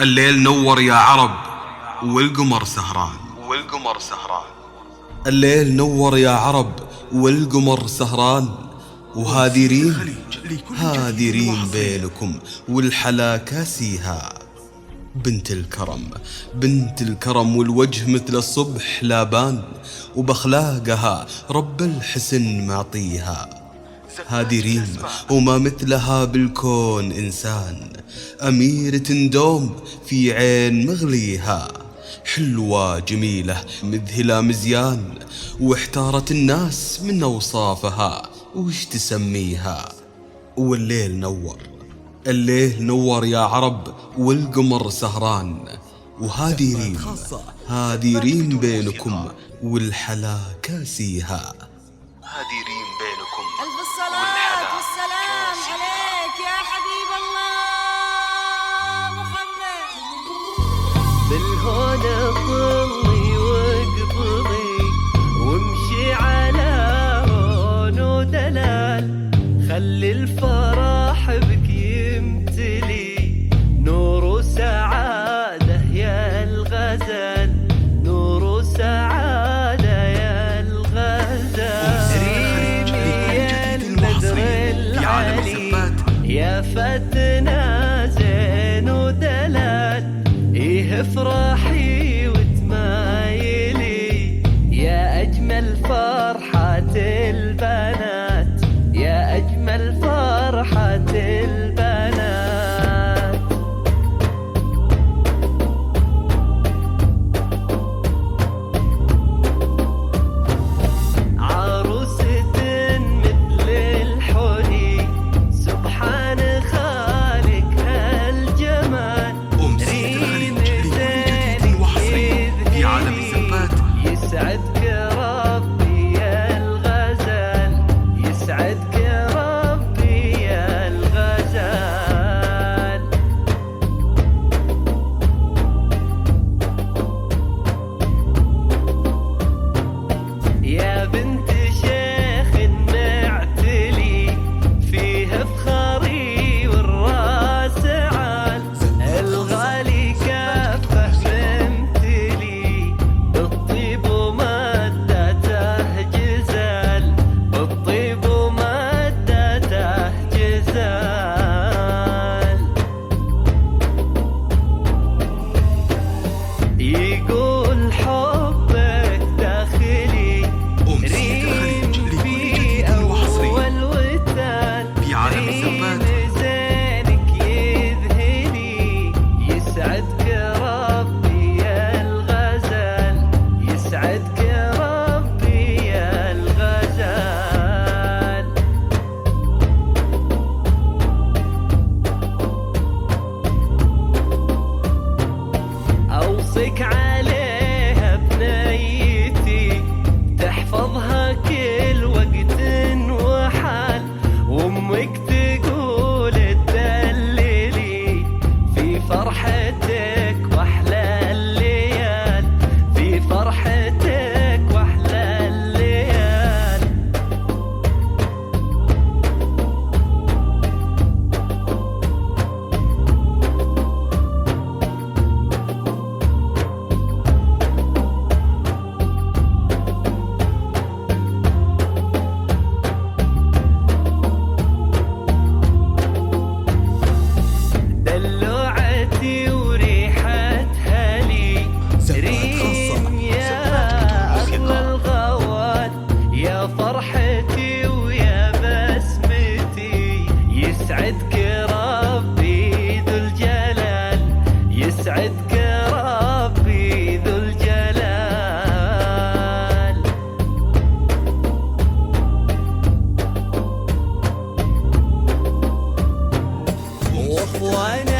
الليل نور يا عرب والقمر سهران. الليل نور يا عرب والقمر سهران، وهذي ريم بينكم والحلا كاسيها. بنت الكرم والوجه مثل الصبح لابان، وبأخلاقها رب الحسن معطيها. هذي ريم وما مثلها بالكون إنسان، أميرة دوم في عين مغليها. حلوة جميلة مذهلة مزيان، واحتارت الناس من أوصافها وش تسميها. والليل نور يا عرب والقمر سهران، وهذي ريم بينكم والحلا كاسيها. ألف الصلاة والسلام عليك يا حبيب الله محمد. بالهون طلي واقبضي وامشي على هون ودلال، خلي الفرح بك يمتلي نور وسعادة يا الغزال، نور وسعادة يا الغزال. يا فتنا زين ودلال، إيه افرحي وتمايلي يا أجمل فرحة البنات، يا أجمل فرحة البنات. عروسة مثل الحلي سبحان خالق هالجمال، ريم زينك يذهلي يسعدك ربي يا الغزال، يسعدك ربي يا الغزال. يا بنت شيخ معتلي فيها فخري والراس عال، الغالي كافه ممتلي بالطيب ومدته جزال، بالطيب ومدته جزال. يقول حبك داخلي ريم في أول وتال، ريم زينك يذهلي يسعدك ربي يا الغزال، يسعدك ربي يا الغزال. أوصيك عليها بنيتي تحفظها كل وقت وحال، وامك تقول تدللي في فرحتك واحلى الليال، في فرحتك واحلى الليال. دلوعتي وريحتها لي ريم يا أغلى الغوال، يا فرحتي ويا بسمتي يسعدك ربي ذو الجلال، يسعدك ربي ذو الجلال. واخواني